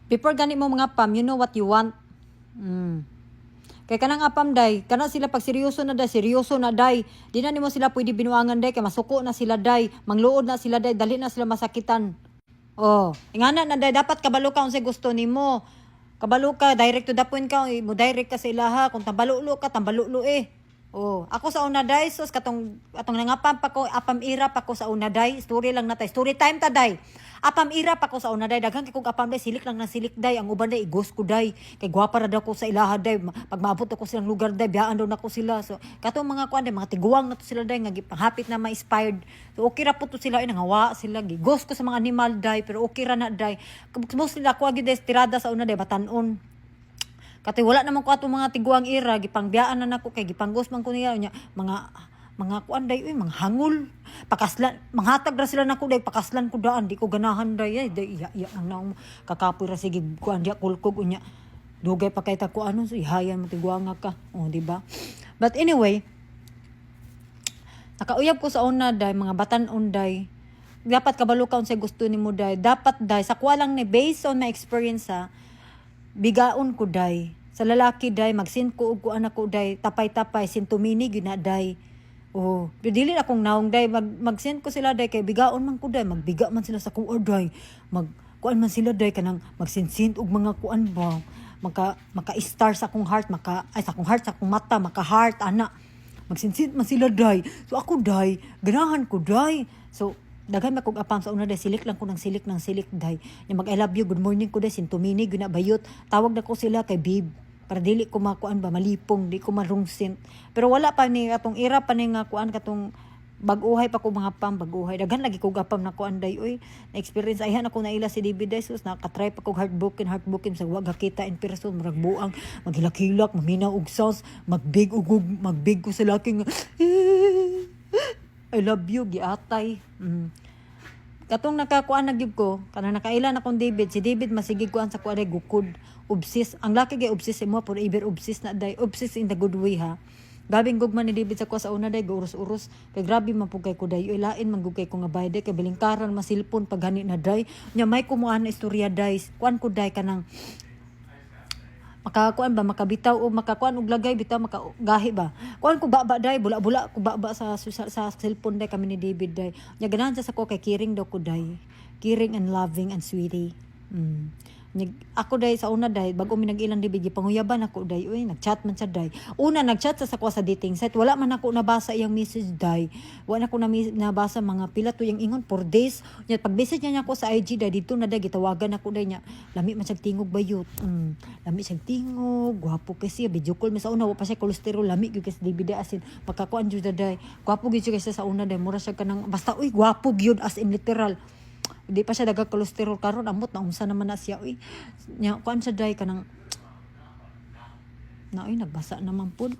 Before gani mo mga pam, you know what you want. Kay kanang apam day, kana sila pag seryoso na day. Di na nimo sila pwede binuangan day, kay masuko na sila day, mangluod na sila day, dali na sila masakitan. Oh, ingana na day, dapat kabalo ka kung sa gusto nimo. Kabalo ka, direct to the point ka, mo direct ka sa ilaha, kung tambalulo ka, tambalulo eh. Oh, ako sa una day, sus atong nangapam pa ko, apam ira pa ko sa una day, story lang natay, story time ta day. Apam ira pa ko sa una day, daghan kay kog apam day, silik lang na silik day, ang uban day igos ko day, kay gwapa ra daw ko sa ilaha day, pag maabot ako silang lugar day, biyaan daw nako sila. So katong mga kuan day, mga tiguang na to sila day, nga hapit na ma-inspired. So okay ra po to sila, nangawa sila, gigos ko sa mga animal day, pero okay ra na day. Mostly ako agi day, tirada sa una day, batanon. Kati wala naman ko atong mga tiguang ira, gipangbiyaan na nako kay gipanggos man ko niya mga kuan day, mga hangul. Pakaslan, manghatag ra sila nako day, pakaslan ko daan, di ko ganahan day, iya ang naong kakapoy ra sige kuan dia kulkog unya. Dugay pa kay ta ko ano, so ihayan mo tiguanga ka. Oh, di ba? But anyway, nakauyab ko sa una day, mga batan-on day. Dapat kabalo ka unsay gusto nimo day. Dapat day sa kuha lang ni based on my experience bigaon ko day. Sa lalaki day, magsin ko og kuan ako day, tapay-tapay, sintumini gina day. Oh, pero dili akong naong day, magsin ko sila day, kay bigaon man ko day, magbiga man sila sa kuha day. Kuan man sila day, kanang magsinsin og mga kuan ba. Maka-star sa akong heart, sa akong mata, maka-heart, ana. Magsinsin man sila day. So ako day, ganahan ko day. So, daghan makog apam sa una day, silik lang ko ng silik day. Nya mag I love you, good morning ko day, sintumini gina bayot. Tawag na ko sila kay babe. Para dili ko makuan ba malipong, di ko marungsint. Pero wala pa ni atong ira pa ni nga kuan katong bag-uhay pa ko mga pam bag-uhay. Daghan lagi ko gapam na kuan day oy. Na experience ayhan ako na ila si David Jesus, nakatry pa ko heartbroken sa wag kita in person, murag buang, maghilak-hilak, maminaw og sauce, magbig ko sa laki nga I love you, giatay. Katong nakakuan na gyud ko, kana nakailan akong David, si David masigig kuan sa kuan gukod, obsess. Ang laki gay obsess mo, puro iber obsess na day, obsess in the good way ha. Gabing gugman ni David sa kuha sa una day, urus-urus. Kay grabe man pug kay ko day, ilain man gugay ko nga bayde, kay bilingkaran masilpon pag gani na day. Nya may kumuan na istorya day, kuan ko day kanang makakuan ba, makabitaw o makakuan og lagay bitaw, makagahi ba, kuan ko baba day, bula ko baba sa cellphone day kami ni David day. Nya ganahan sa ko kay caring daw ko day, caring and loving and sweetie. Ako day sa una day, bago mi nag-ilang David, panguyaban ako day, uy nagchat man sa day. Una nagchat sa ko sa dating site, wala man ako nabasa iyang message day, wala ako nabasa mga pila to yung ingon 4 days. Nya pag message niya ako sa IG day, dito na day gitawagan ako day, nya lami man siyang tingog bayot. Lami siyang tingog, gwapo kasi video call mi sa una, wa pa siya cholesterol, lami gyud kasi David day, as in pagkakuan jud day, gwapo gyud siya sa una day, mura siya kanang basta uy gwapo gyud as in literal. Di pa siya daga cholesterol karon, amot na unsa naman na siya uy. Nya kuan sa day kanang nagbasa naman pud.